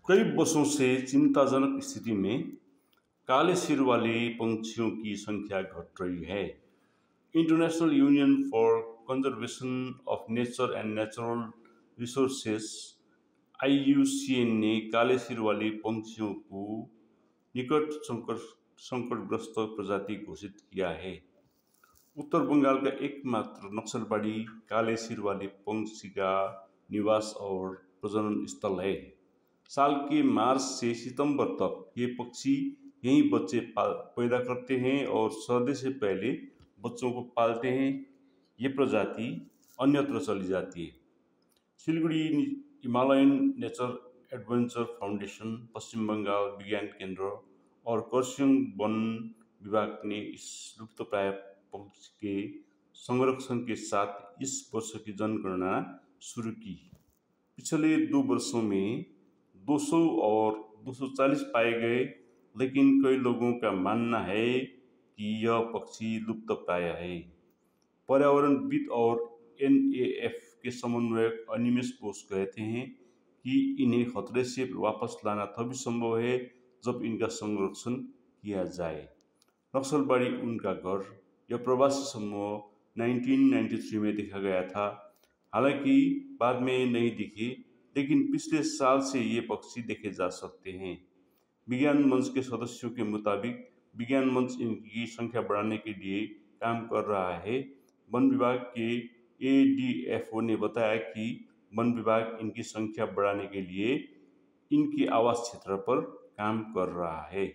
कई वर्षों से चिंताजनक स्थिति में काले सिर वाले पंछियों की संख्या घट रही है। International union for conservation of nature and natural resources (IUCN) ने काले सिर वाले पंछियों को निकट संकटग्रस्त प्रजाति घोषित किया है। उत्तर बंगाल का एकमात्र नक्सलबाड़ी काले सिर वाले पंछी का निवास और प्रजनन स्थल है। साल के मार्च से सितंबर तक ये पक्षी यहीं बच्चे पैदा करते हैं और सर्दी से पहले बच्चों को पालते हैं। ये प्रजाति अन्यत्र चली जाती है। Siliguri Himalayan nature adventure foundation, Paschim Bengal विज्ञान केंद्र और कर्सियंग वन विभाग ने इस लुप्तप्राय पक्षी के संरक्षण के साथ इस वर्ष की जनगणना शुरू की। पिछले 2 वर्षों में 200 और 240 पाए गए, लेकिन कई लोगों का मानना है कि यह पक्षी लुप्तप्राय है। पर्यावरणविद और NAF के समन्वयक अनिमेश बोस कहते हैं कि इन्हें खतरे से वापस लाना तभी संभव है जब इनका संरक्षण किया जाए। नक्सलबाड़ी उनका घर, यह प्रवासी समूह 1993 में देखा गया था। हालांकि बाद में नहीं दिखे, लेकिन पिछले साल से ये पक्षी देखे जा सकते हैं। विज्ञान मंच के सदस्यों के मुताबिक विज्ञान मंच इनकी संख्या बढ़ाने के लिए काम कर रहा है। वन विभाग के ADFO ने बताया कि वन विभाग इनकी संख्या बढ़ाने के लिए इनके आवास क्षेत्र पर काम कर रहा है।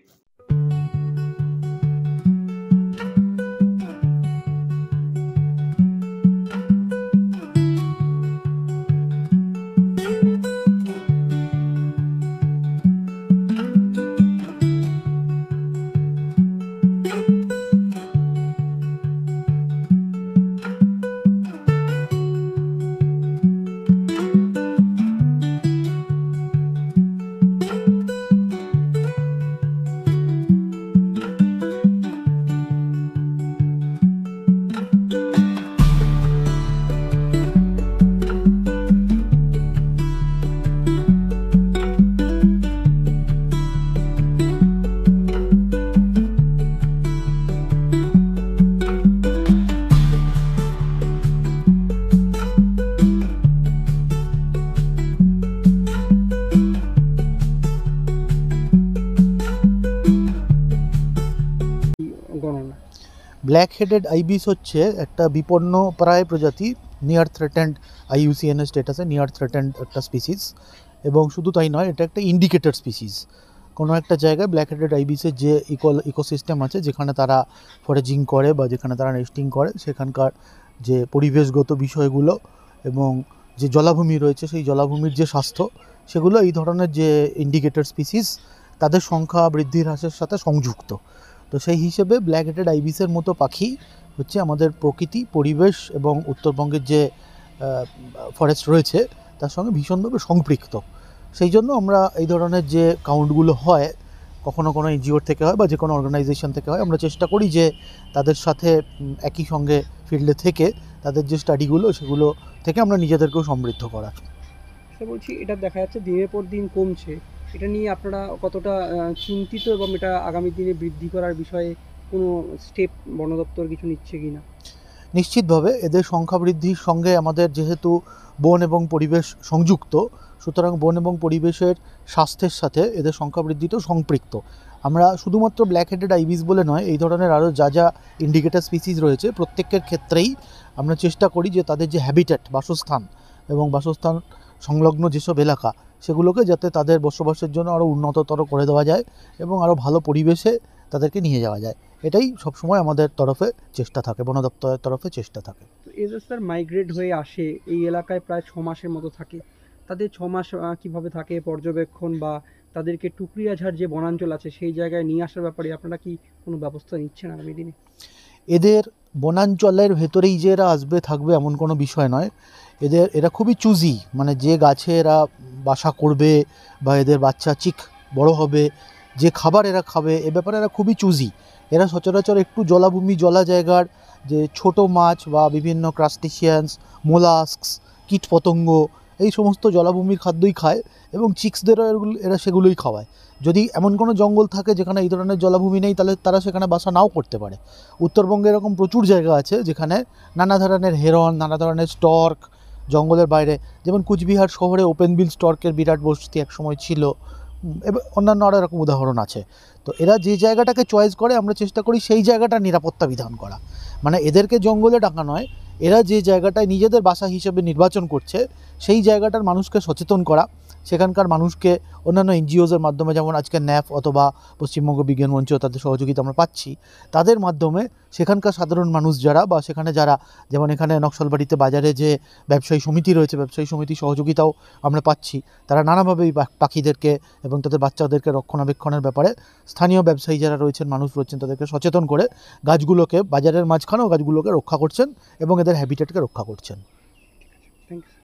ব্ল্যাক হেডেড আইবিস হচ্ছে একটা বিপন্ন প্রায় প্রজাতি, নিয়ার থ্রেটেন্ড IUCN এর স্ট্যাটাসে নিয়ার থ্রেটেন্ড একটা স্পিসিস। এবং শুধু তাই নয়, এটা একটা ইন্ডিকেটেড স্পিসিস। কোনো একটা জায়গায় ব্ল্যাক হেডেড আইবিসের যে ইকোসিস্টেম আছে, যেখানে তারা ফরেজিং করে বা যেখানে তারা নেস্টিং করে, সেখানকার যে পরিবেশগত বিষয়গুলো এবং যে জলাভূমি রয়েছে, সেই জলাভূমির যে স্বাস্থ্য, সেগুলো এই ধরনের যে ইন্ডিকেটেড স্পিসিস তাদের সংখ্যা বৃদ্ধির হ্রাসের সাথে সংযুক্ত। তো সেই হিসেবে ব্ল্যাক হেডেড আইবিসের মতো পাখি হচ্ছে আমাদের প্রকৃতি, পরিবেশ এবং উত্তরবঙ্গের যে ফরেস্ট রয়েছে তার সঙ্গে ভীষণভাবে সম্পৃক্ত। সেই জন্য আমরা এই ধরনের যে কাউন্টগুলো হয়, কখনো কোনো NGO থেকে হয় বা যে কোনো অর্গানাইজেশন থেকে হয়, আমরা চেষ্টা করি যে তাদের সাথে একই সঙ্গে ফিল্ডে থেকে তাদের যে স্টাডিগুলো, সেগুলো থেকে আমরা নিজেদেরকেও সমৃদ্ধ করার। বলছি, এটা দেখা যাচ্ছে দিনের পর দিন কমছে, এটা নিয়ে আপনারা কতটা চিন্তিত এবং এটা আগামী দিনে বৃদ্ধি করার বিষয়ে কোনো স্টেপ বন দপ্তর কিছু নিচ্ছে কি না? নিশ্চিতভাবে এদের সংখ্যা বৃদ্ধির সঙ্গে আমাদের যেহেতু বন এবং পরিবেশ সংযুক্ত, সুতরাং বন এবং পরিবেশের স্বাস্থ্যের সাথে এদের সংখ্যা বৃদ্ধিটাও সম্পৃক্ত। আমরা শুধুমাত্র ব্ল্যাক হেডেড আইবিস বলে নয়, এই ধরনের আরও যা যা ইন্ডিকেটর স্পিসিস রয়েছে প্রত্যেকের ক্ষেত্রেই আমরা চেষ্টা করি যে তাদের যে হ্যাবিটেট, বাসস্থান এবং বাসস্থান সংলগ্ন যেসব এলাকা, সেগুলোকে যাতে তাদের বসবাসের জন্য আরও উন্নততর করে দেওয়া যায় এবং আরও ভালো পরিবেশে তাদেরকে নিয়ে যাওয়া যায়। এটাই সবসময় আমাদের তরফে চেষ্টা থাকে, বন দপ্তরের তরফে চেষ্টা থাকে। এদের স্যার মাইগ্রেট হয়ে আসে, এই এলাকায় প্রায় 6 মাসের মতো থাকে। তাদের 6 মাস কীভাবে থাকে, পর্যবেক্ষণ বা তাদেরকে টুকরিয়াঝাড় যে বনাঞ্চল আছে সেই জায়গায় নিয়ে আসার ব্যাপারে আপনারা কি কোনো ব্যবস্থা নিচ্ছেন আগামী দিনে? এদের বনাঞ্চলের ভেতরেই যে এরা আসবে থাকবে এমন কোনো বিষয় নয়। এরা খুবই চুজি, মানে যে গাছে এরা বাসা করবে বা এদের বাচ্চা বড় হবে, যে খাবার এরা খাবে, এ ব্যাপারে এরা খুবই চুজি। এরা সচরাচর একটু জলাভূমি, জলা জায়গার যে ছোট মাছ বা বিভিন্ন ক্রাস্টেশিয়ানস, মোলাস্কস, কীটপতঙ্গ, এই সমস্ত জলাভূমির খাদ্যই খায় এবং চিক্সদেরও এরা সেগুলোই খাওয়ায়। যদি এমন কোনো জঙ্গল থাকে যেখানে এই ধরনের জলাভূমি নেই, তাহলে তারা সেখানে বাসা নাও করতে পারে। উত্তরবঙ্গে এরকম প্রচুর জায়গা আছে যেখানে নানা ধরনের হেরন, নানা ধরনের স্টর্ক জঙ্গলের বাইরে, যেমন কুচবিহার শহরে ওপেন বিল স্টর্কের বিরাট বসতি একসময় ছিল, এবং অন্যান্য আরও এরকম উদাহরণ আছে। তো এরা যে জায়গাটাকে চয়েস করে আমরা চেষ্টা করি সেই জায়গাটার নিরাপত্তা বিধান করা, মানে এদেরকে জঙ্গলে ডাকা নয়, এরা যে জায়গাটায় নিজেদের বাসা হিসেবে নির্বাচন করছে সেই জায়গাটার মানুষকে সচেতন করা, সেখানকার মানুষকে অন্যান্য এনজিওসের মাধ্যমে, যেমন আজকে ন্যাপ অথবা পশ্চিমবঙ্গ বিজ্ঞান মঞ্চ, তাদের সহযোগিতা আমরা পাচ্ছি, তাদের মাধ্যমে সেখানকার সাধারণ মানুষ যারা বা সেখানে যারা, যেমন এখানে নকশালবাড়িতে বাজারে যে ব্যবসায়ী সমিতি রয়েছে, ব্যবসায়ী সমিতির সহযোগিতাও আমরা পাচ্ছি। তারা নানাভাবেই পাখিদেরকে এবং তাদের বাচ্চাদেরকে রক্ষণাবেক্ষণের ব্যাপারে স্থানীয় ব্যবসায়ী যারা রয়েছেন, মানুষ রয়েছেন, তাদেরকে সচেতন করে গাছগুলোকে, বাজারের মাঝখানেও গাছগুলোকে রক্ষা করছেন এবং এদের হ্যাবিটেটকে রক্ষা করছেন। Thank you.